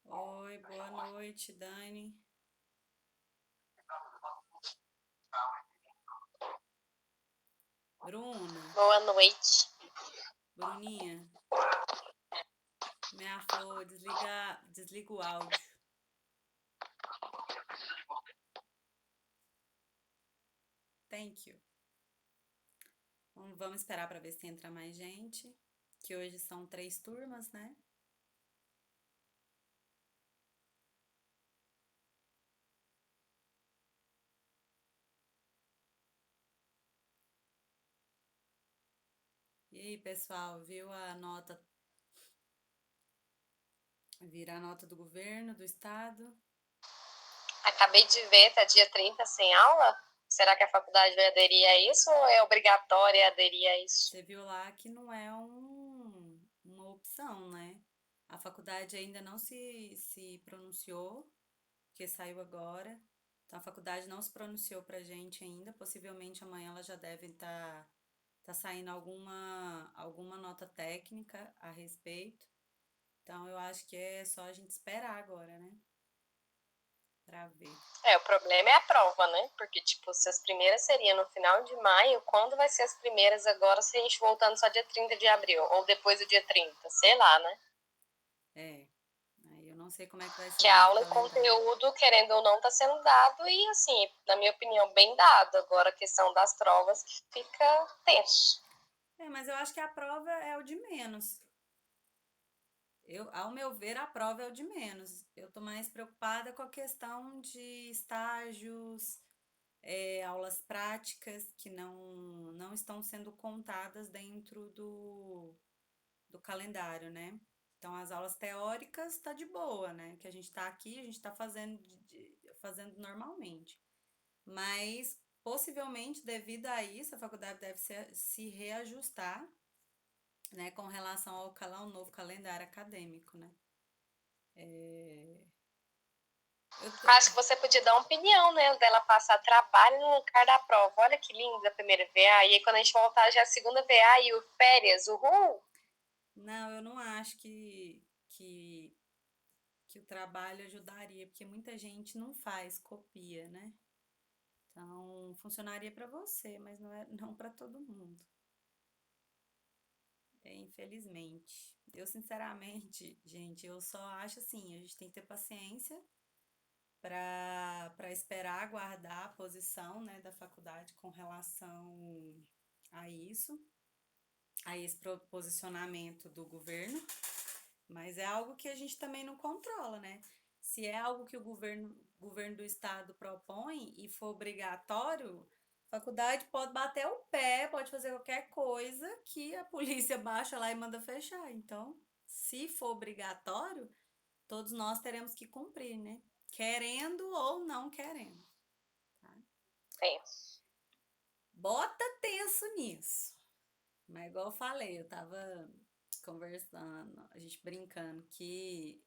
Oi, boa noite, Dani. Bruna, Boa noite. Bruninha, minha flor, desliga o áudio. Thank you. Vamos esperar para ver se entra mais gente, que hoje são 3 turmas, né? E aí, pessoal, viu a nota do governo, do estado? Acabei de ver, tá dia 30 sem aula? Será que a faculdade vai aderir a isso ou é obrigatório aderir a isso? Você viu lá que não é uma opção, né? A faculdade ainda não se pronunciou, porque saiu agora. Então, a faculdade não se pronunciou pra gente ainda. Possivelmente amanhã ela já deve tá saindo alguma nota técnica a respeito. Então, eu acho que é só a gente esperar agora, né? Pra ver. O problema é a prova, né? Porque, tipo, se as primeiras seriam no final de maio, quando vai ser as primeiras agora se a gente voltando só dia 30 de abril? Ou depois do dia 30? Sei lá, né? É. Aí eu não sei como é que vai ser Que o a novo aula e calendário. conteúdo, querendo ou não, tá sendo dado e, assim, na minha opinião, bem dado. Agora, a questão das provas fica tenso. É, mas eu acho que a prova é o de menos. Ao meu ver, a prova é o de menos. Eu tô mais preocupada com a questão de estágios, aulas práticas que não estão sendo contadas dentro do calendário, né? Então, as aulas teóricas tá de boa, né? Que a gente tá aqui, a gente tá fazendo normalmente. Mas, possivelmente, devido a isso, a faculdade deve se reajustar, né, com relação ao novo calendário acadêmico, né? É, eu tô- Acho que você podia dar uma opinião, né? Dela passar trabalho no lugar da prova. Olha que linda a primeira VA. E aí, quando a gente voltar, já é a segunda VA e o férias, uhul! não, eu não acho que o trabalho ajudaria, porque muita gente não faz, copia, né? Então, funcionaria para você, mas não para todo mundo. Infelizmente. Eu, sinceramente, gente, eu só acho assim, a gente tem que ter paciência para esperar aguardar a posição, né, da faculdade com relação a isso, a esse posicionamento do governo, mas é algo que a gente também não controla, né? Se é algo que o governo do estado propõe e for obrigatório, a faculdade pode bater o pé, pode fazer qualquer coisa que a polícia baixa lá e manda fechar. Então, se for obrigatório, todos nós teremos que cumprir, né? Querendo ou não querendo, tá? Penso. Bota tenso nisso. Mas igual eu falei, eu tava conversando, a gente brincando que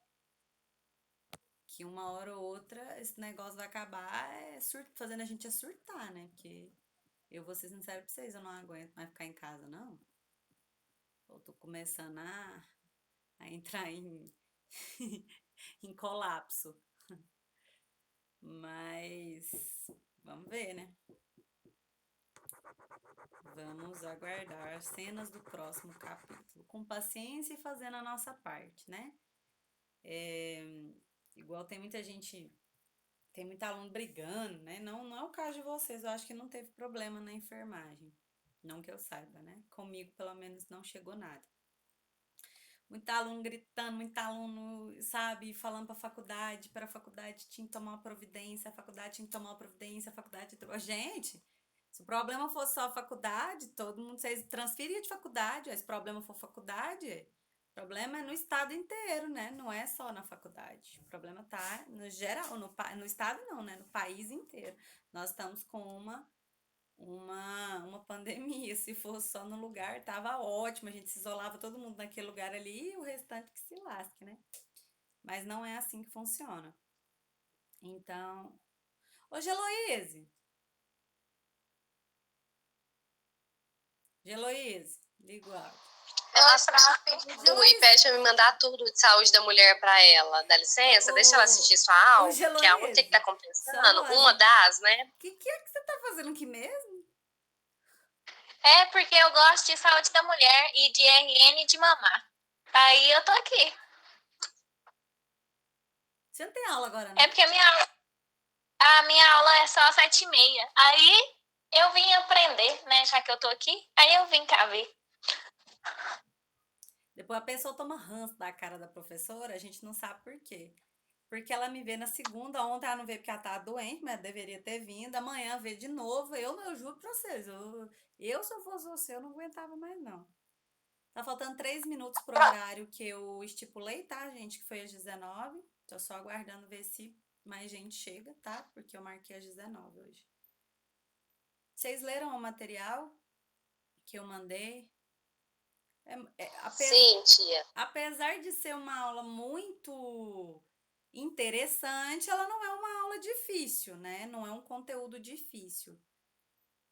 uma hora ou outra esse negócio vai acabar fazendo a gente surtar, né? Porque eu vou ser sincera pra vocês, eu não aguento mais ficar em casa, não. Eu tô começando a entrar em colapso. Mas vamos ver, né? Vamos aguardar as cenas do próximo capítulo. Com paciência e fazendo a nossa parte, né? É, igual tem muita gente, tem muito aluno brigando, né? Não é o caso de vocês, eu acho que não teve problema na enfermagem. Não que eu saiba, né? Comigo, pelo menos, não chegou nada. Muito aluno gritando, muito aluno, sabe, falando para a faculdade tinha que tomar uma providência, a faculdade tinha que tomar uma providência, a faculdade. Gente, se o problema fosse só a faculdade, todo mundo vocês transferia de faculdade, se o problema for faculdade, o problema é no estado inteiro, né? Não é só na faculdade. O problema tá no geral, no estado não, né? No país inteiro. Nós estamos com uma pandemia. Se fosse só no lugar, tava ótimo. A gente se isolava todo mundo naquele lugar ali e o restante que se lasque, né? Mas não é assim que funciona. Então. Ô, Geloíse! Geloíse, liga o áudio. Ela só pediu e pede pra me mandar tudo de saúde da mulher pra ela. Dá licença, deixa ela assistir sua aula, que é a única que tá compensando. Uma das, né? O que é que você tá fazendo aqui mesmo? É porque eu gosto de saúde da mulher e de RN de mamar. Aí eu tô aqui. Você não tem aula agora, não? É porque a minha aula é só às 7h30. Aí eu vim aprender, né? Já que eu tô aqui. Aí eu vim cá ver. Depois a pessoa toma ranço da cara da professora, a gente não sabe por quê. Porque ela me vê na segunda, ontem ela não veio porque ela tava doente, mas deveria ter vindo. Amanhã vê de novo. Eu juro pra vocês, se eu fosse você, eu não aguentava mais, não. Tá faltando 3 minutos pro horário que eu estipulei, tá, gente? Que foi às 19. Tô só aguardando ver se mais gente chega, tá? Porque eu marquei às 19 hoje. Vocês leram o material que eu mandei? Sim, tia. Apesar de ser uma aula muito interessante, ela não é uma aula difícil, né? Não é um conteúdo difícil.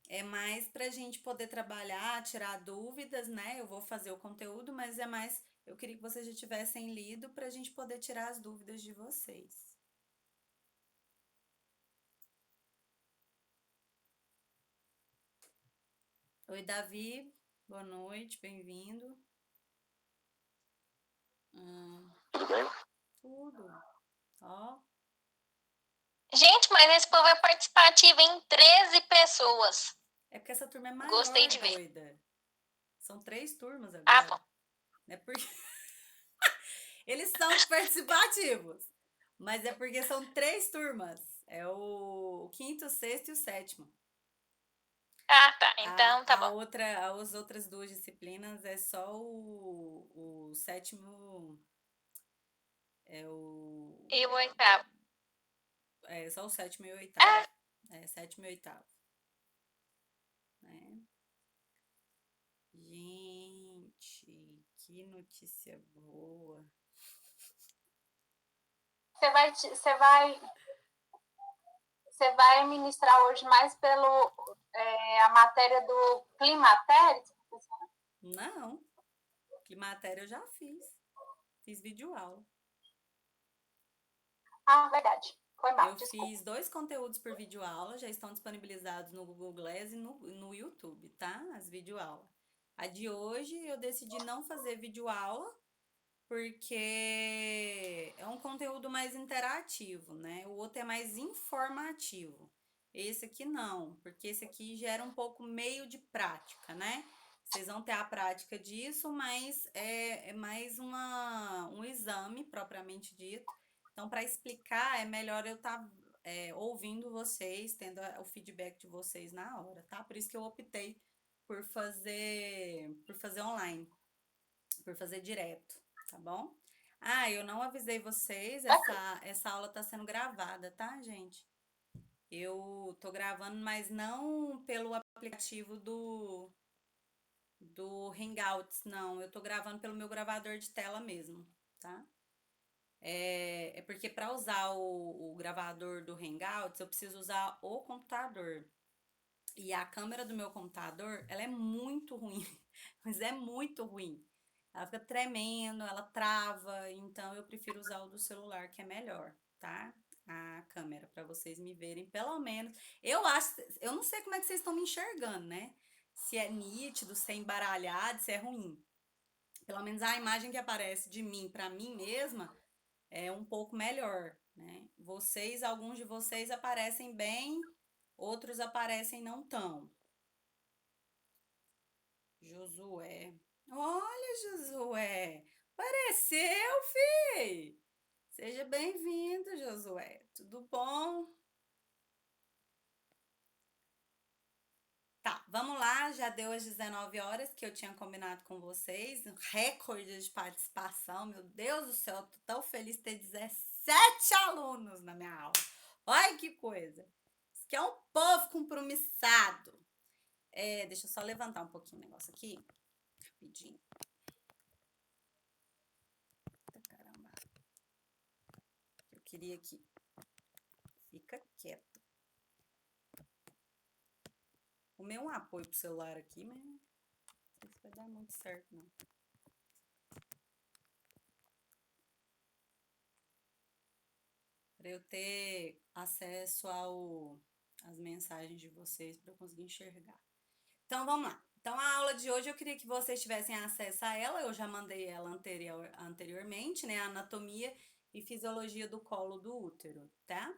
É mais para a gente poder trabalhar, tirar dúvidas, né? Eu vou fazer o conteúdo, mas é mais. Eu queria que vocês já tivessem lido para a gente poder tirar as dúvidas de vocês. Oi, Davi. Boa noite, bem-vindo. Tudo bem? Tudo. Ó. Gente, mas esse povo é participativo em 13 pessoas. É porque essa turma é maior, Gostei de ver. doida. São 3 turmas agora. Ah, bom. É porque eles são participativos, mas é porque são 3 turmas. É o quinto, o sexto e o sétimo. Ah, tá. Então tá bom. As outras 2 disciplinas é só o sétimo. É o. E o oitavo. É só o sétimo e o oitavo. É, sétimo e oitavo. Né? Gente, que notícia boa. Você vai ministrar hoje mais a matéria do climatério? Não, climatéria eu já fiz. Fiz videoaula. Ah, verdade. Foi mal, Eu desculpa. fiz 2 conteúdos por videoaula, já estão disponibilizados no Google Glass e no YouTube, tá? As videoaulas. A de hoje eu decidi não fazer videoaula, porque é um conteúdo mais interativo, né? O outro é mais informativo. Esse aqui não, porque esse aqui gera um pouco meio de prática, né? Vocês vão ter a prática disso, mas é mais um exame propriamente dito. Então, para explicar, é melhor eu estar ouvindo vocês, tendo o feedback de vocês na hora, tá? Por isso que eu optei por fazer online, por fazer direto, tá bom? Ah, eu não avisei vocês, essa aula tá sendo gravada, tá, gente? Eu tô gravando, mas não pelo aplicativo do Hangouts, não. Eu tô gravando pelo meu gravador de tela mesmo, tá? É porque para usar o gravador do Hangouts, eu preciso usar o computador. E a câmera do meu computador, ela é muito ruim, mas é muito ruim. Ela fica tremendo, ela trava, então eu prefiro usar o do celular, que é melhor, tá? A câmera, para vocês me verem, pelo menos. Eu não sei como é que vocês estão me enxergando, né? Se é nítido, se é embaralhado, se é ruim. Pelo menos a imagem que aparece de mim para mim mesma é um pouco melhor, né? Alguns de vocês aparecem bem, outros aparecem não tão. Josué. Olha, Josué. Apareceu, fi. Seja bem-vindo, Josué. Tudo bom? Tá, vamos lá. Já deu as 19 horas que eu tinha combinado com vocês. Um recorde de participação. Meu Deus do céu, tô tão feliz de ter 17 alunos na minha aula. Olha que coisa. Isso aqui é um povo compromissado. Deixa eu só levantar um pouquinho o negócio aqui. Rapidinho. Caramba. Eu queria que... Fica quieto. O meu apoio pro celular aqui, mas não sei se vai dar muito certo, não. para eu ter acesso às mensagens de vocês para eu conseguir enxergar. Então vamos lá. Então a aula de hoje eu queria que vocês tivessem acesso a ela, eu já mandei ela anteriormente, né? Anatomia e fisiologia do colo do útero, tá?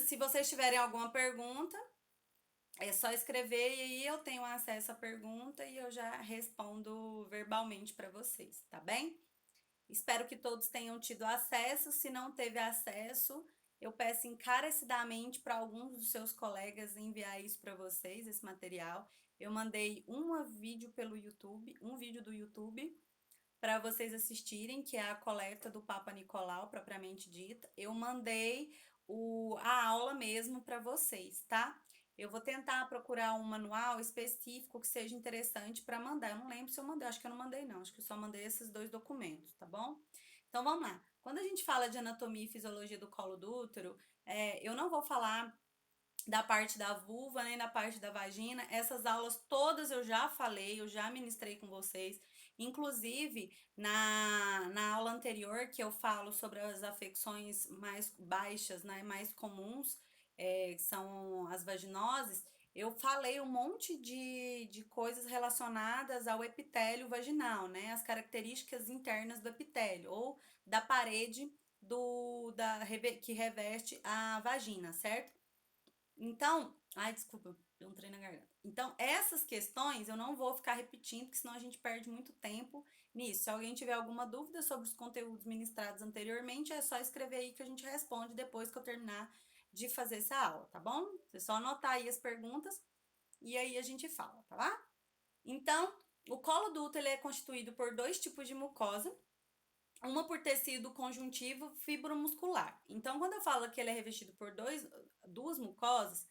Se vocês tiverem alguma pergunta, é só escrever e aí eu tenho acesso à pergunta e eu já respondo verbalmente para vocês, tá bem? Espero que todos tenham tido acesso. Se não teve acesso, eu peço encarecidamente para alguns dos seus colegas enviar isso para vocês, esse material. Eu mandei um vídeo do YouTube, para vocês assistirem, que é a coleta do Papa Nicolau, propriamente dita. Eu mandei a aula mesmo para vocês, tá? Eu vou tentar procurar um manual específico que seja interessante para mandar. Eu não lembro se eu mandei, acho que eu não mandei não, acho que eu só mandei esses 2 documentos, tá bom? Então vamos lá. Quando a gente fala de anatomia e fisiologia do colo do útero, eu não vou falar da parte da vulva nem da parte da vagina. Essas aulas todas eu já falei, eu já ministrei com vocês. Inclusive, na aula anterior, que eu falo sobre as afecções mais baixas, né, mais comuns, que são as vaginoses, eu falei um monte de coisas relacionadas ao epitélio vaginal, né, as características internas do epitélio, ou da parede que reveste a vagina, certo? Então, ai, desculpa, deu um trem na garganta. Então, essas questões eu não vou ficar repetindo, porque senão a gente perde muito tempo nisso. Se alguém tiver alguma dúvida sobre os conteúdos ministrados anteriormente, é só escrever aí que a gente responde depois que eu terminar de fazer essa aula, tá bom? Você só anotar aí as perguntas e aí a gente fala, tá lá? Então, o colo do útero ele é constituído por 2 tipos de mucosa, uma por tecido conjuntivo fibromuscular. Então, quando eu falo que ele é revestido por duas mucosas,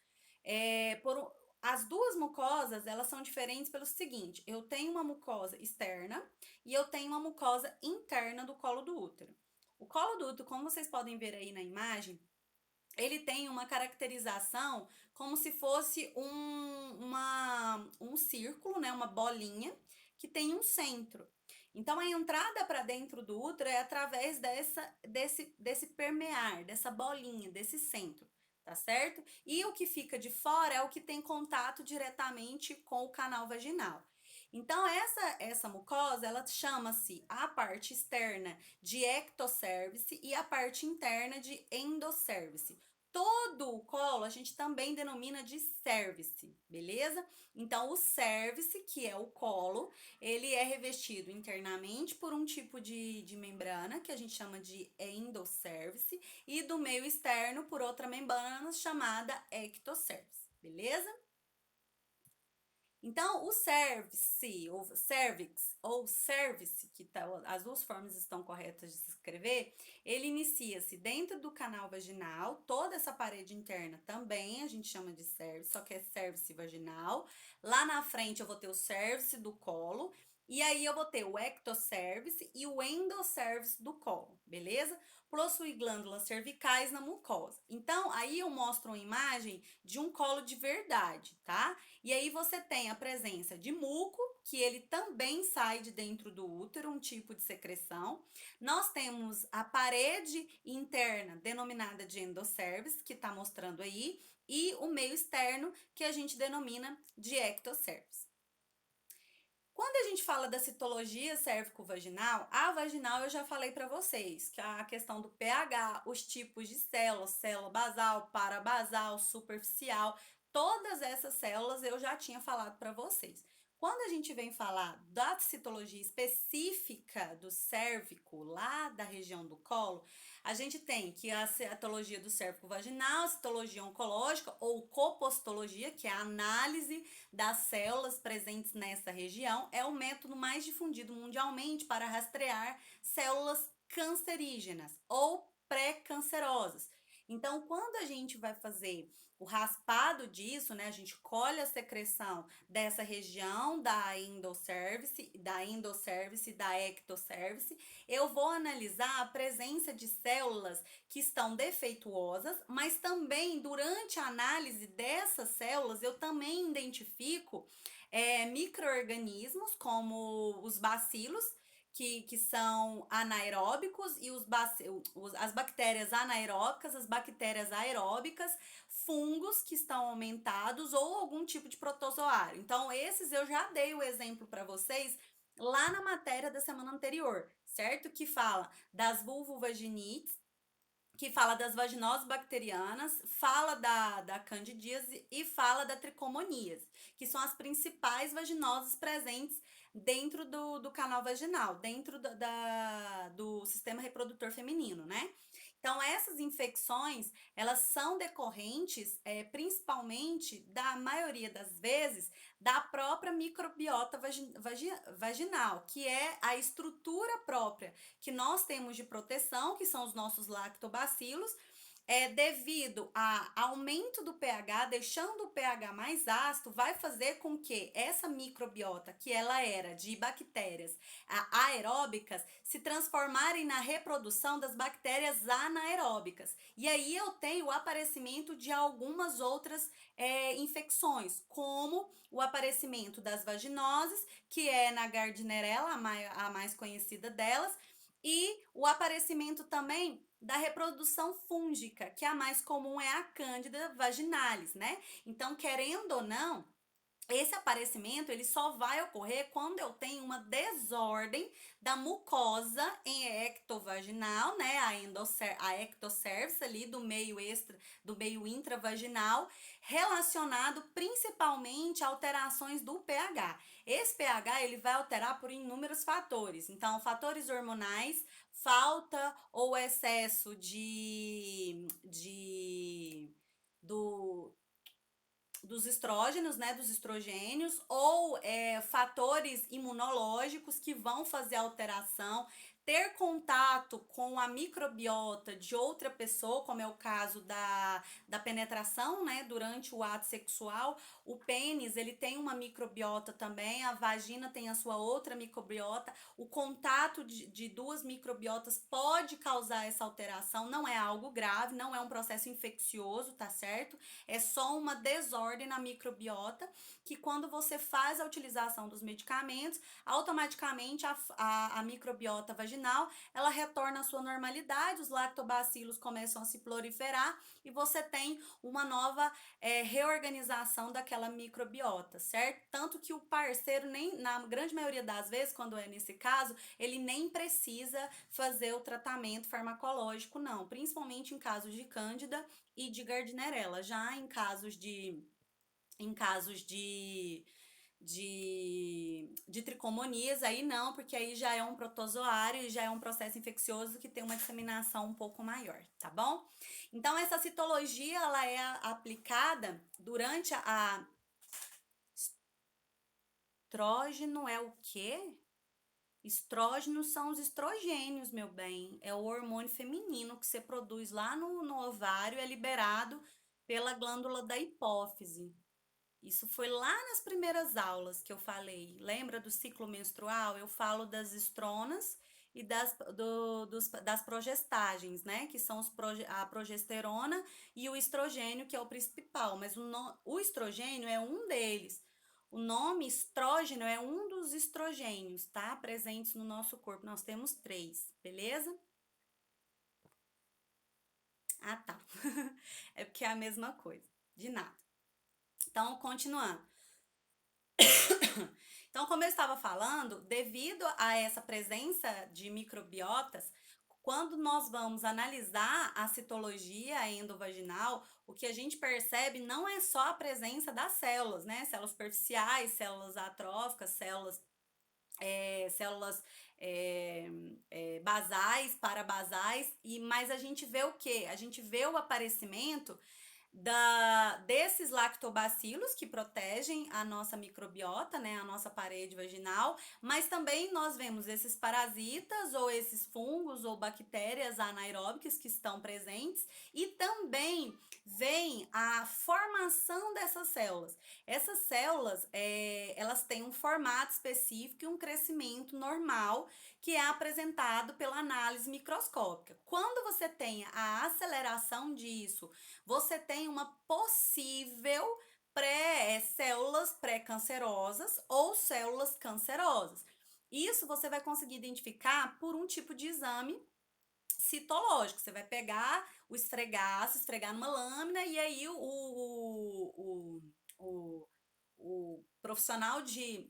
as 2 mucosas, elas são diferentes pelo seguinte: eu tenho uma mucosa externa e eu tenho uma mucosa interna do colo do útero. O colo do útero, como vocês podem ver aí na imagem, ele tem uma caracterização como se fosse um círculo, né, uma bolinha, que tem um centro. Então, a entrada para dentro do útero é através desse permear, dessa bolinha, desse centro, tá certo? E o que fica de fora é o que tem contato diretamente com o canal vaginal. Então, essa mucosa, ela chama-se a parte externa de ectocervice e a parte interna de endocervice. Todo o colo a gente também denomina de cervice, beleza? Então, o cervice, que é o colo, ele é revestido internamente por um tipo de membrana, que a gente chama de endocervice, e do meio externo por outra membrana chamada ectocervice, beleza? Então, o cervice, ou cervice, que as 2 formas estão corretas de se escrever, ele inicia-se dentro do canal vaginal, toda essa parede interna também a gente chama de cervice, só que é cervice vaginal. Lá na frente eu vou ter o cervice do colo, e aí eu vou ter o ectocervice e o endocervice do colo, beleza? Possui glândulas cervicais na mucosa. Então, aí eu mostro uma imagem de um colo de verdade, tá? E aí você tem a presença de muco, que ele também sai de dentro do útero, um tipo de secreção. Nós temos a parede interna, denominada de endocervice, que está mostrando aí, e o meio externo, que a gente denomina de ectocervice. Quando a gente fala da citologia cérvico-vaginal, a vaginal eu já falei para vocês, que é a questão do pH, os tipos de células, célula basal, parabasal, superficial, todas essas células eu já tinha falado para vocês. Quando a gente vem falar da citologia específica do cérvico, lá da região do colo, a gente tem que a citologia do cérvico vaginal, citologia oncológica ou copostologia, que é a análise das células presentes nessa região, é o método mais difundido mundialmente para rastrear células cancerígenas ou pré-cancerosas. Então, quando a gente vai fazer o raspado disso, né, a gente colhe a secreção dessa região da endocervice, e da ectocervice, eu vou analisar a presença de células que estão defeituosas, mas também durante a análise dessas células eu também identifico micro-organismos como os bacilos, que são anaeróbicos, e as bactérias anaeróbicas, as bactérias aeróbicas, fungos que estão aumentados ou algum tipo de protozoário. Então, esses eu já dei o exemplo para vocês lá na matéria da semana anterior, certo? Que fala das vulvovaginites, que fala das vaginoses bacterianas, fala da candidíase e fala da tricomoníase, que são as principais vaginoses presentes dentro do canal vaginal, dentro do sistema reprodutor feminino, né? Então, essas infecções, elas são decorrentes, principalmente, da maioria das vezes, da própria microbiota vaginal, que é a estrutura própria que nós temos de proteção, que são os nossos lactobacilos, devido a aumento do pH, deixando o pH mais ácido, vai fazer com que essa microbiota, que ela era de bactérias aeróbicas, se transformarem na reprodução das bactérias anaeróbicas. E aí eu tenho o aparecimento de algumas outras infecções, como o aparecimento das vaginoses, que é na Gardnerella, a mais conhecida delas, e o aparecimento também da reprodução fúngica, que a mais comum é a Cândida vaginalis, né? Então, querendo ou não, esse aparecimento ele só vai ocorrer quando eu tenho uma desordem da mucosa em ectovaginal, né, a ectocervix ali do meio intravaginal, relacionado principalmente a alterações do pH. Esse pH ele vai alterar por inúmeros fatores. Então, fatores hormonais, falta ou excesso dos estrógenos, né, dos estrogênios, ou fatores imunológicos que vão fazer alteração, ter contato com a microbiota de outra pessoa, como é o caso da penetração, né, durante o ato sexual. O pênis, ele tem uma microbiota também, a vagina tem a sua outra microbiota. O contato de duas microbiotas pode causar essa alteração, não é algo grave, não é um processo infeccioso, tá certo? É só uma desordem na microbiota, que quando você faz a utilização dos medicamentos, automaticamente a microbiota vaginal, ela retorna à sua normalidade, os lactobacilos começam a se proliferar e você tem uma nova reorganização daquela microbiota, certo? Tanto que o parceiro, nem na grande maioria das vezes, quando é nesse caso, ele nem precisa fazer o tratamento farmacológico, não, principalmente em casos de Cândida e de Gardnerella. Já em casos de tricomonias, aí não, porque aí já é um protozoário e já é um processo infeccioso que tem uma disseminação um pouco maior, tá bom? Então, essa citologia, ela é aplicada durante a... Estrógeno é o quê? Estrógenos são os estrogênios, meu bem. É o hormônio feminino que você produz lá no ovário, é liberado pela glândula da hipófise. Isso foi lá nas primeiras aulas que eu falei. Lembra do ciclo menstrual? Eu falo das estronas e das progestagens, né? Que são a progesterona e o estrogênio, que é o principal. Mas o estrogênio é um deles. O nome estrógeno é um dos estrogênios, tá? Presentes no nosso corpo. Nós temos 3, beleza? Ah, tá. É porque é a mesma coisa. De nada. Então, continuando. Então, como eu estava falando, devido a essa presença de microbiotas, quando nós vamos analisar a citologia endovaginal, o que a gente percebe não é só a presença das células, né? Células superficiais, células atróficas, células basais, parabasais, mas a gente vê o quê? A gente vê o aparecimento desses lactobacilos que protegem a nossa microbiota, né, a nossa parede vaginal, mas também nós vemos esses parasitas ou esses fungos ou bactérias anaeróbicas que estão presentes, e também vem a formação dessas células. Essas células, elas têm um formato específico e um crescimento normal que é apresentado pela análise microscópica. Quando você tem a aceleração disso, você tem uma possível células pré-cancerosas ou células cancerosas. Isso você vai conseguir identificar por um tipo de exame citológico. Você vai pegar o esfregaço, esfregar numa lâmina, e aí o profissional de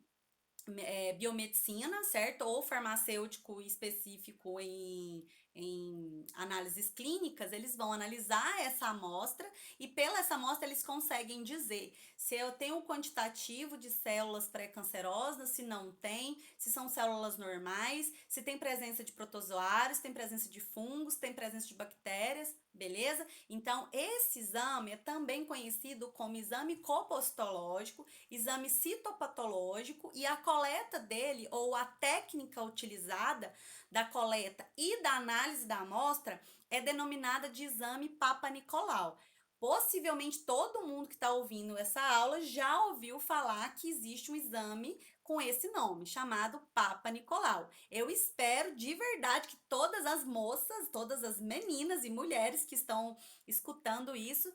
biomedicina, certo? Ou farmacêutico específico em análises clínicas, eles vão analisar essa amostra e pela essa amostra eles conseguem dizer se eu tenho um quantitativo de células pré-cancerosas, se não tem, se são células normais, se tem presença de protozoários, tem presença de fungos, tem presença de bactérias, beleza? Então, esse exame é também conhecido como exame copostológico, exame citopatológico, e a coleta dele, ou a técnica utilizada da coleta e da análise da amostra, é denominada de exame Papa-Nicolau. Possivelmente todo mundo que está ouvindo essa aula já ouviu falar que existe um exame com esse nome, chamado Papa-Nicolau. Eu espero de verdade que todas as moças, todas as meninas e mulheres que estão escutando isso,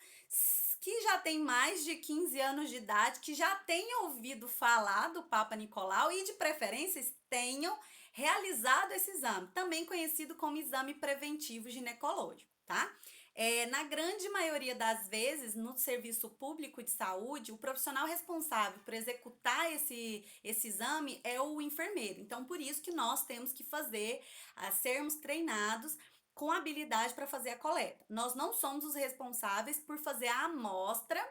que já tem mais de 15 anos de idade, que já tenham ouvido falar do Papa Nicolau e, de preferência, tenham realizado esse exame, também conhecido como exame preventivo ginecológico, tá? Na grande maioria das vezes, no serviço público de saúde, o profissional responsável por executar esse exame é o enfermeiro. Então, por isso que nós temos que fazer, sermos treinados com habilidade para fazer a coleta. Nós não somos os responsáveis por fazer a amostra,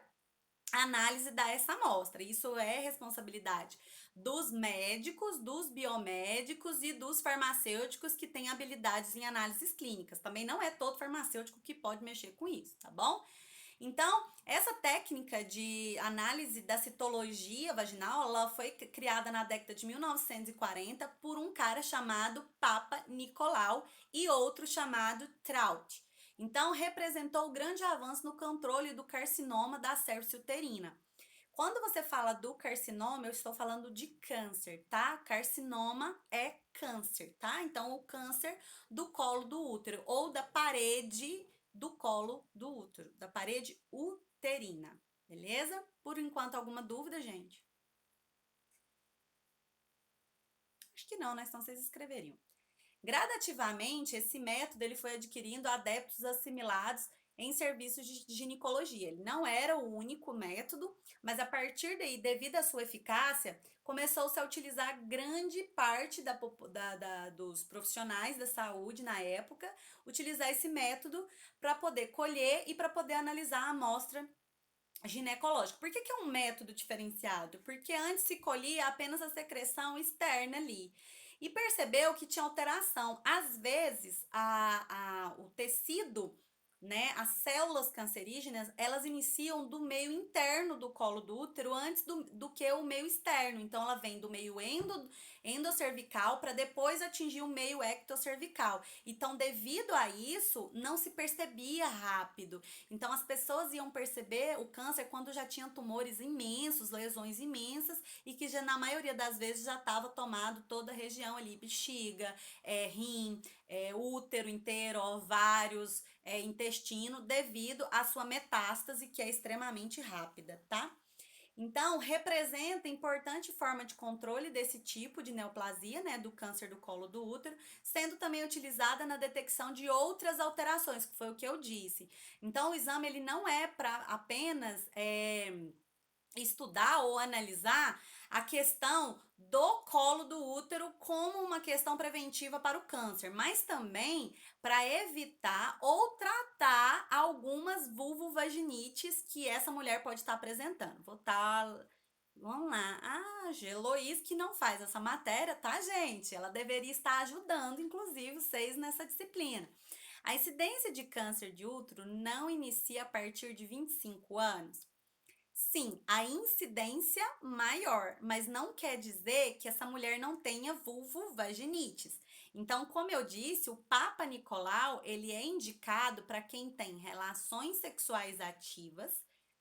a análise dessa amostra. Isso é responsabilidade dos médicos, dos biomédicos e dos farmacêuticos que têm habilidades em análises clínicas. Também não é todo farmacêutico que pode mexer com isso, tá bom? Então, essa técnica de análise da citologia vaginal, ela foi criada na década de 1940 por um cara chamado Papa Nicolau e outro chamado Traut. Então, representou o grande avanço no controle do carcinoma da cervix uterina. Quando você fala do carcinoma, eu estou falando de câncer, tá? Carcinoma é câncer, tá? Então, o câncer do colo do útero ou da parede do colo do útero, da parede uterina, beleza? Por enquanto, alguma dúvida, gente? Acho que não, né? Senão vocês escreveriam. Gradativamente, esse método ele foi adquirindo adeptos assimilados em serviços de ginecologia. Ele não era o único método, mas a partir daí, devido à sua eficácia, começou-se a utilizar grande parte dos profissionais da saúde na época, utilizar esse método para poder colher e para poder analisar a amostra ginecológica. Por que é um método diferenciado? Porque antes se colhia apenas a secreção externa ali. E percebeu que tinha alteração. Às vezes, o tecido, né, as células cancerígenas, elas iniciam do meio interno do colo do útero antes do que o meio externo. Então, ela vem do meio endocervical para depois atingir o meio ectocervical. Então, devido a isso, não se percebia rápido. Então, as pessoas iam perceber o câncer quando já tinham tumores imensos, lesões imensas, e que já, na maioria das vezes já estava tomado toda a região ali, bexiga, rim, útero inteiro, ovários, intestino, devido à sua metástase, que é extremamente rápida, tá? Então, representa importante forma de controle desse tipo de neoplasia, né, do câncer do colo do útero, sendo também utilizada na detecção de outras alterações, que foi o que eu disse. Então, o exame ele não é para apenas estudar ou analisar a questão do colo do útero como uma questão preventiva para o câncer, mas também para evitar ou tratar algumas vulvovaginites que essa mulher pode estar apresentando. Vamos lá. Ah, Geloís que não faz essa matéria, tá, gente? Ela deveria estar ajudando, inclusive, vocês nessa disciplina. A incidência de câncer de útero não inicia a partir de 25 anos? Sim, a incidência maior, mas não quer dizer que essa mulher não tenha vulvovaginites. Então, como eu disse, o Papa Nicolau, ele é indicado para quem tem relações sexuais ativas,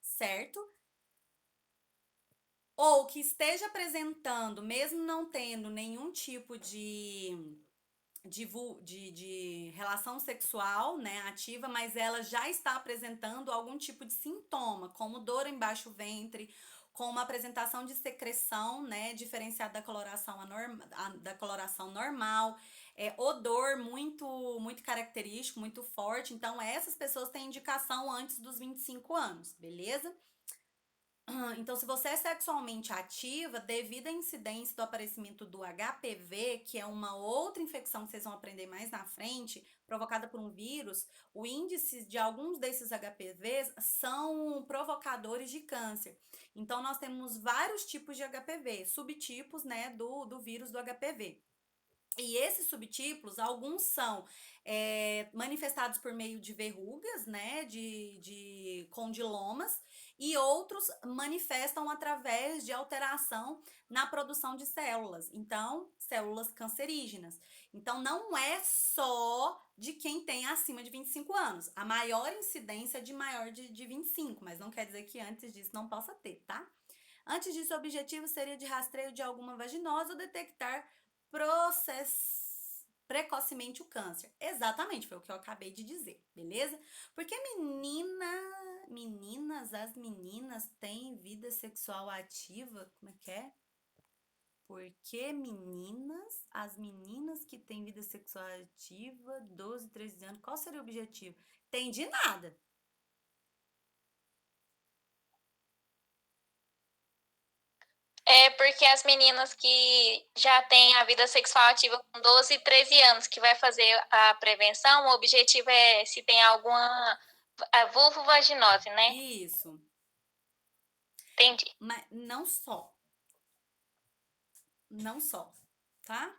certo? Ou que esteja apresentando, mesmo não tendo nenhum tipo de relação sexual, né, ativa, mas ela já está apresentando algum tipo de sintoma, como dor embaixo do ventre, com uma apresentação de secreção, né, diferenciada da coloração normal, odor muito característico, muito forte. Então, essas pessoas têm indicação antes dos 25 anos, beleza? Então, se você é sexualmente ativa, devido à incidência do aparecimento do HPV, que é uma outra infecção que vocês vão aprender mais na frente, provocada por um vírus, o índice de alguns desses HPVs são provocadores de câncer. Então, nós temos vários tipos de HPV, subtipos, né, do vírus do HPV. E esses subtipos, alguns são manifestados por meio de verrugas, né, de condilomas, e outros manifestam através de alteração na produção de células, então, células cancerígenas. Então, não é só de quem tem acima de 25 anos. A maior incidência é de maior de 25, mas não quer dizer que antes disso não possa ter, tá? Antes disso, o objetivo seria de rastreio de alguma vaginose ou detectar precocemente o câncer. Exatamente, foi o que eu acabei de dizer, beleza? Porque as meninas têm vida sexual ativa, como é que é? Porque as meninas que têm vida sexual ativa, 12, 13 anos, qual seria o objetivo? Entendi nada. É porque as meninas que já têm a vida sexual ativa com 12, 13 anos, que vai fazer a prevenção, o objetivo é se tem alguma vulvovaginose, né? Isso. Entendi. Mas não só, tá?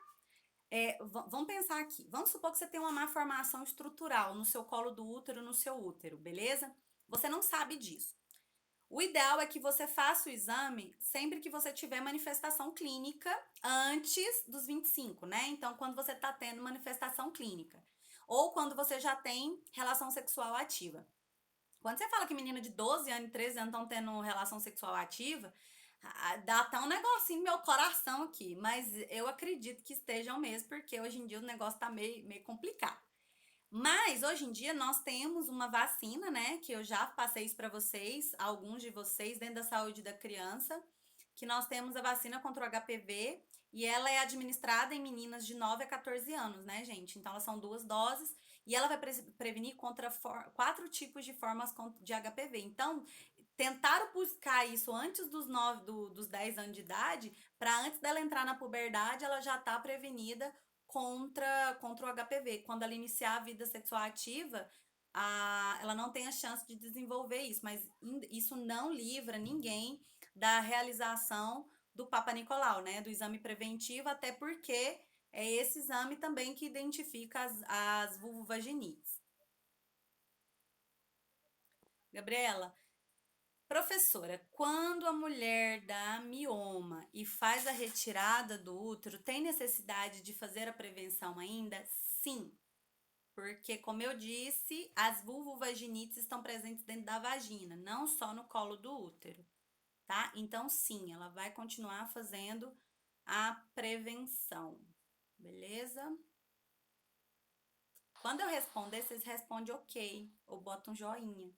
Vamos pensar aqui. Vamos supor que você tem uma má formação estrutural no seu colo do útero, no seu útero, beleza? Você não sabe disso. O ideal é que você faça o exame sempre que você tiver manifestação clínica antes dos 25, né? Então, quando você tá tendo manifestação clínica. Ou quando você já tem relação sexual ativa. Quando você fala que menina de 12 anos e 13 anos estão tendo relação sexual ativa, dá até um negocinho no meu coração aqui. Mas eu acredito que estejam mesmo, porque hoje em dia o negócio tá meio complicado. Mas hoje em dia nós temos uma vacina, né? Que eu já passei isso para vocês, alguns de vocês, dentro da saúde da criança, que nós temos a vacina contra o HPV e ela é administrada em meninas de 9 a 14 anos, né, gente? Então elas são 2 doses e ela vai prevenir contra 4 tipos de formas de HPV. Então, tentaram buscar isso antes dos 10 anos de idade, para antes dela entrar na puberdade, ela já tá prevenida contra o HPV. Quando ela iniciar a vida sexual ativa, ela não tem a chance de desenvolver isso, mas isso não livra ninguém da realização do Papa Nicolau, né? Do exame preventivo, até porque é esse exame também que identifica as vulvovaginites. Gabriela, professora, quando a mulher dá mioma e faz a retirada do útero, tem necessidade de fazer a prevenção ainda? Sim, porque, como eu disse, as vulvovaginites estão presentes dentro da vagina, não só no colo do útero, tá? Então, sim, ela vai continuar fazendo a prevenção, beleza? Quando eu responder, vocês respondem ok, ou botam um joinha.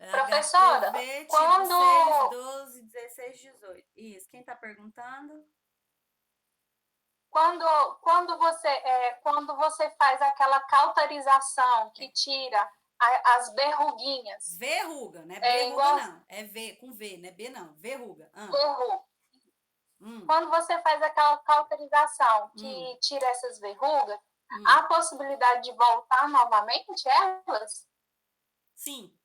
Professora, HPV tipo quando 6, 12, 16, 18. Isso, quem tá perguntando? quando você faz aquela cauterização que tira as verruguinhas, Verruga, não é é berruga igual não. É V, com V, não é B não. Verruga. verruga. Hum, Quando você faz aquela cauterização que hum, tira essas verrugas, há hum. possibilidade de voltar novamente elas? Sim.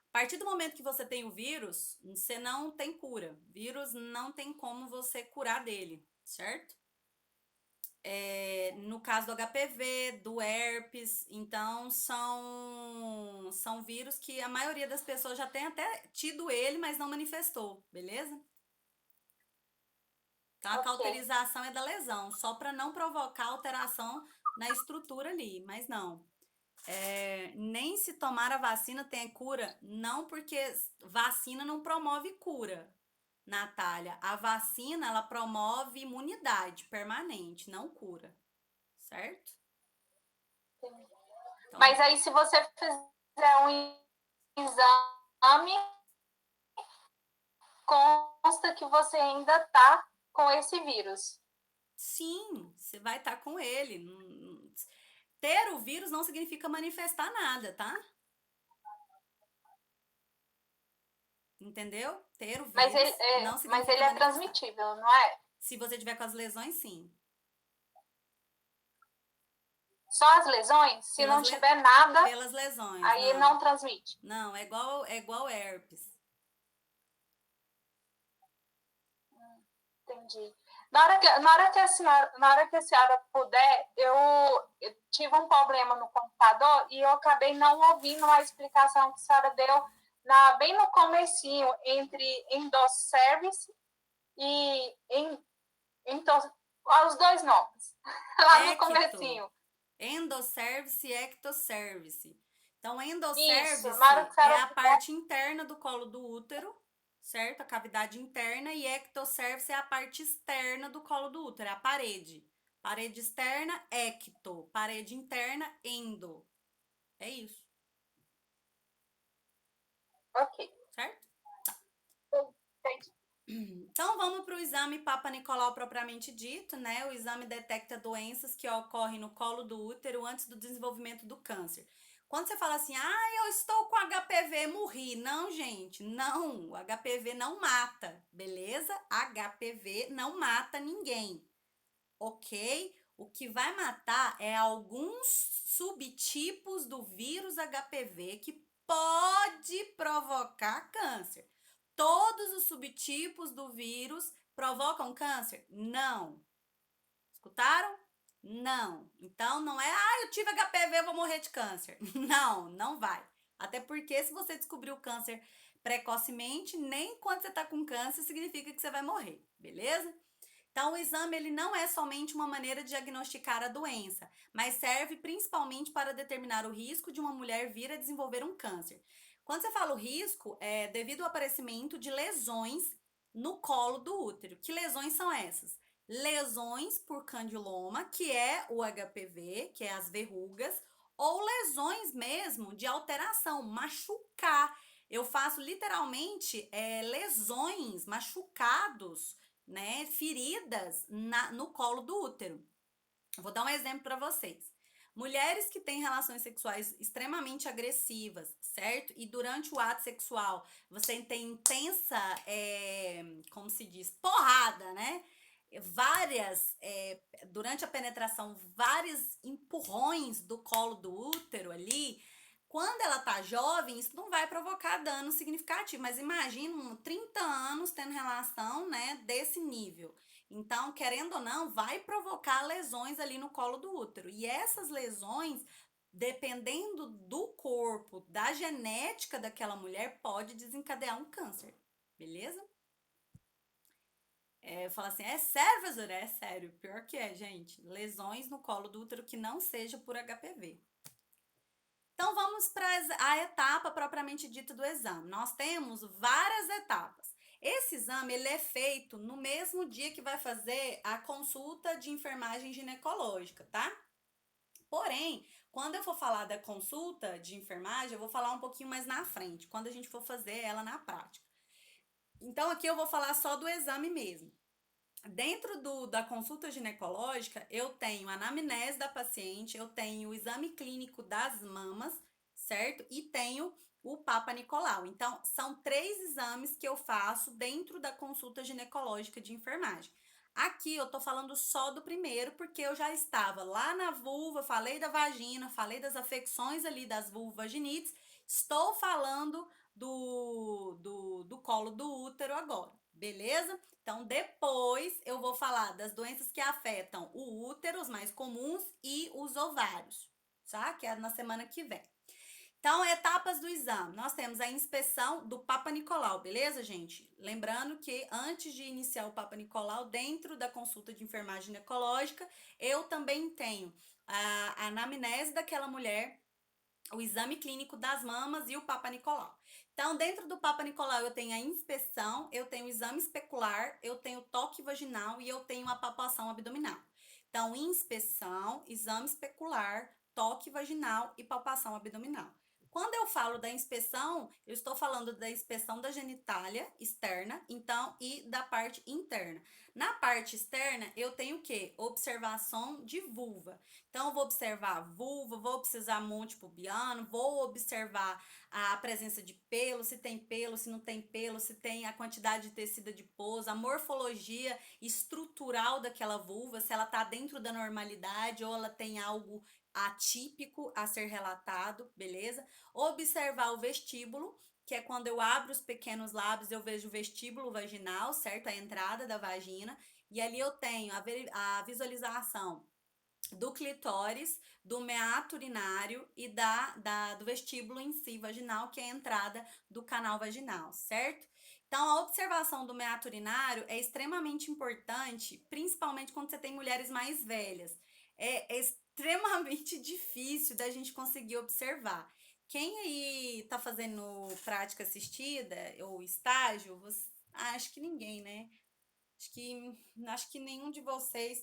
A partir do momento que você tem o vírus, você não tem cura. Vírus não tem como você curar dele, certo? No caso do HPV, do herpes, então são vírus que a maioria das pessoas já tem até tido ele, mas não manifestou, beleza? Então a Ok. cauterização é da lesão, só para não provocar alteração na estrutura ali, mas não. Nem se tomar a vacina tem cura, não, porque vacina não promove cura, Natália. A vacina, ela promove imunidade permanente, não cura, certo? Então, Mas aí, se você fizer um exame, consta que você ainda tá com esse vírus. Sim, você vai estar com ele. Ter o vírus não significa manifestar nada, tá? Entendeu? Ter o Mas vírus não mas significa ele é manifestar. transmitível, não é? Se você tiver com as lesões, sim. Só as lesões? Se não Pelas, tiver nada, pelas lesões, aí não. não transmite. Não, é igual herpes. Entendi. Na hora que a senhora puder, eu tive um problema no computador e eu acabei não ouvindo a explicação que a senhora deu bem no comecinho, entre endoservice e os dois nomes, lá no comecinho. Endocervice e ectocervice. Então, Isso, na hora que endocervice a é senhora a puder. parte interna do colo do útero, certo? A cavidade interna, e ectocervice é a parte externa do colo do útero, é a parede. Parede externa, ecto. Parede interna, endo. É isso, Ok. certo? Entendi. Então, vamos para o exame Papa Nicolau propriamente dito, né? O exame detecta doenças que ocorrem no colo do útero antes do desenvolvimento do câncer. Quando você fala assim, eu estou com HPV, morri. Não, gente, não. O HPV não mata, beleza? HPV não mata ninguém, ok? O que vai matar é alguns subtipos do vírus HPV que pode provocar câncer. Todos os subtipos do vírus provocam câncer? Não. Escutaram? Não. Então não é, eu tive HPV, eu vou morrer de câncer. Não, não vai. Até porque se você descobrir o câncer precocemente, nem quando você tá com câncer significa que você vai morrer, beleza? Então, o exame ele não é somente uma maneira de diagnosticar a doença, mas serve principalmente para determinar o risco de uma mulher vir a desenvolver um câncer. Quando você fala o risco, é devido ao aparecimento de lesões no colo do útero. Que lesões são essas? Lesões por candiloma, que é o HPV, que é as verrugas, ou lesões mesmo de alteração, machucar. Eu faço literalmente lesões, machucados, né, feridas no colo do útero. Vou dar um exemplo para vocês. Mulheres que têm relações sexuais extremamente agressivas, certo? E durante o ato sexual você tem intensa, como se diz, porrada, né? Durante a penetração, vários empurrões do colo do útero ali. Quando ela tá jovem, isso não vai provocar dano significativo, mas imagina 30 anos tendo relação, né, desse nível. Então, querendo ou não, vai provocar lesões ali no colo do útero. E essas lesões, dependendo do corpo, da genética daquela mulher, pode desencadear um câncer, beleza? Eu falo assim, é sério, professora? É sério. Pior que é, gente. Lesões no colo do útero que não seja por HPV. Então, vamos para a etapa propriamente dita do exame. Nós temos várias etapas. Esse exame ele é feito no mesmo dia que vai fazer a consulta de enfermagem ginecológica, tá? Porém, quando eu for falar da consulta de enfermagem, eu vou falar um pouquinho mais na frente, quando a gente for fazer ela na prática. Então, aqui eu vou falar só do exame mesmo. Dentro da consulta ginecológica, eu tenho a anamnese da paciente, eu tenho o exame clínico das mamas, certo? E tenho o Papa Nicolau. Então, são 3 exames que eu faço dentro da consulta ginecológica de enfermagem. Aqui eu tô falando só do primeiro, porque eu já estava lá na vulva, falei da vagina, falei das afecções ali das vulvovaginites, estou falando do colo do útero agora, beleza? Então, depois eu vou falar das doenças que afetam o útero, os mais comuns, e os ovários, tá? Que é na semana que vem. Então, etapas do exame. Nós temos a inspeção do Papa Nicolau, beleza, gente? Lembrando que antes de iniciar o Papa Nicolau, dentro da consulta de enfermagem ginecológica, eu também tenho a anamnese daquela mulher, o exame clínico das mamas e o Papa Nicolau. Então, dentro do Papa Nicolau, eu tenho a inspeção, eu tenho o exame especular, eu tenho o toque vaginal e eu tenho a palpação abdominal. Então, inspeção, exame especular, toque vaginal e palpação abdominal. Quando eu falo da inspeção, eu estou falando da inspeção da genitália externa, então, e da parte interna. Na parte externa, eu tenho o quê? Observação de vulva. Então, eu vou observar a vulva, vou observar monte pubiano, vou observar a presença de pelo, se tem pelo, se não tem pelo, se tem a quantidade de tecido adiposo, a morfologia estrutural daquela vulva, se ela está dentro da normalidade ou ela tem algo atípico a ser relatado, beleza? Observar o vestíbulo, que é quando eu abro os pequenos lábios, eu vejo o vestíbulo vaginal, certo? A entrada da vagina, e ali eu tenho a visualização do clitóris, do meato urinário e do vestíbulo em si vaginal, que é a entrada do canal vaginal, certo? Então, a observação do meato urinário é extremamente importante, principalmente quando você tem mulheres mais velhas. É extremamente difícil da gente conseguir observar. Quem aí tá fazendo prática assistida ou estágio, acho que ninguém, né? Acho que nenhum de vocês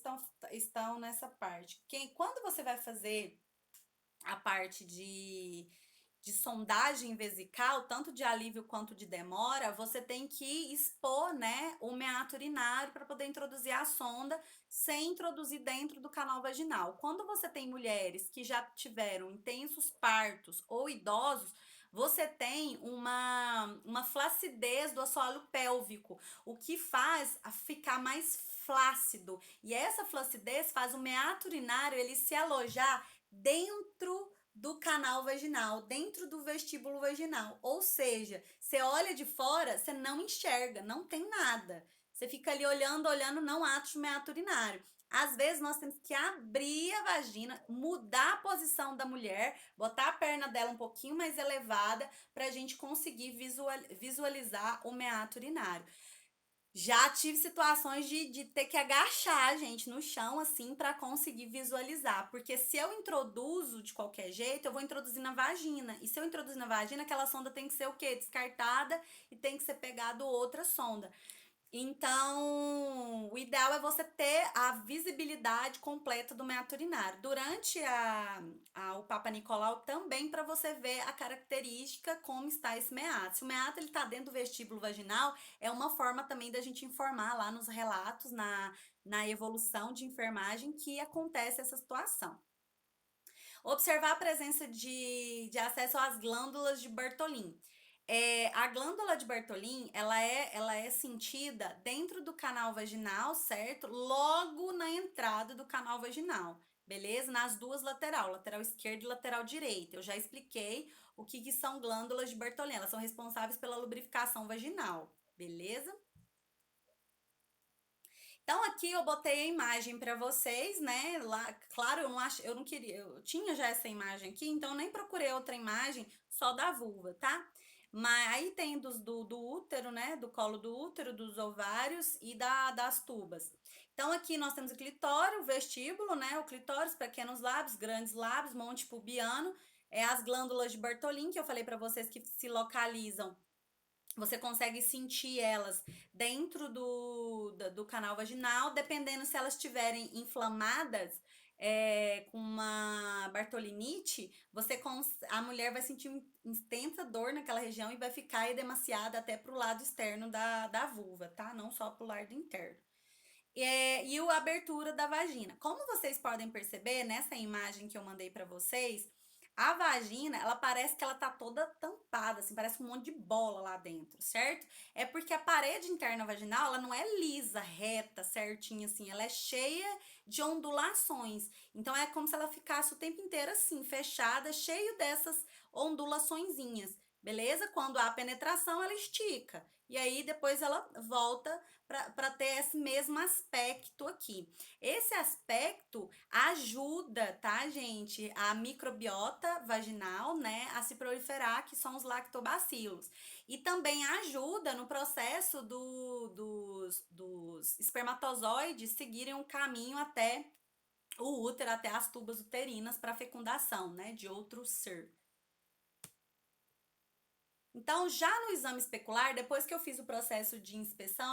estão nessa parte. Quando você vai fazer a parte de sondagem vesical, tanto de alívio quanto de demora, você tem que expor, né, o meato urinário para poder introduzir a sonda sem introduzir dentro do canal vaginal. Quando você tem mulheres que já tiveram intensos partos ou idosos, você tem uma flacidez do assoalho pélvico, o que faz ficar mais flácido. E essa flacidez faz o meato urinário ele se alojar dentro do canal vaginal, dentro do vestíbulo vaginal. Ou seja, você olha de fora, você não enxerga, não tem nada. Você fica ali olhando, não acha o meato urinário. Às vezes nós temos que abrir a vagina, mudar a posição da mulher, botar a perna dela um pouquinho mais elevada para a gente conseguir visualizar o meato urinário. Já tive situações de ter que agachar, gente, no chão, assim, para conseguir visualizar. Porque se eu introduzo de qualquer jeito, eu vou introduzir na vagina. E se eu introduzir na vagina, aquela sonda tem que ser o quê? Descartada e tem que ser pegado outra sonda. Então, o ideal é você ter a visibilidade completa do meato urinário. Durante o Papa Nicolau, também para você ver a característica, como está esse meato. Se o meato está dentro do vestíbulo vaginal, é uma forma também da gente informar lá nos relatos, na evolução de enfermagem, que acontece essa situação. Observar a presença de acesso às glândulas de Bartholin. A glândula de Bartholin, ela é sentida dentro do canal vaginal, certo? Logo na entrada do canal vaginal, beleza? Nas duas lateral esquerda e lateral direita. Eu já expliquei o que são glândulas de Bartholin. Elas são responsáveis pela lubrificação vaginal, beleza? Então, aqui eu botei a imagem para vocês, né? Lá, claro, eu não queria, eu tinha já essa imagem aqui, então eu nem procurei outra imagem só da vulva, tá? Mas aí tem do útero, né? Do colo do útero, dos ovários e das tubas. Então, aqui nós temos o clitóris, o vestíbulo, né? O clitóris, pequenos lábios, grandes lábios, monte pubiano, as glândulas de Bartholin, que eu falei para vocês que se localizam. Você consegue sentir elas dentro do canal vaginal, dependendo se elas estiverem inflamadas, com uma bartolinite, a mulher vai sentir intensa dor naquela região e vai ficar edemaciada até para o lado externo da vulva, tá? Não só para o lado interno. E a abertura da vagina. Como vocês podem perceber, nessa imagem que eu mandei para vocês, a vagina, ela parece que ela tá toda tampada, assim, parece um monte de bola lá dentro, certo? É porque a parede interna vaginal, ela não é lisa, reta, certinha, assim, ela é cheia de ondulações. Então, é como se ela ficasse o tempo inteiro assim, fechada, cheio dessas ondulaçõezinhas, beleza? Quando há penetração, ela estica. E aí, depois ela volta para ter esse mesmo aspecto aqui. Esse aspecto ajuda, tá, gente, a microbiota vaginal, né, a se proliferar, que são os lactobacilos. E também ajuda no processo dos espermatozoides seguirem um caminho até o útero, até as tubas uterinas para fecundação, né, de outro ser. Então, já no exame especular, depois que eu fiz o processo de inspeção,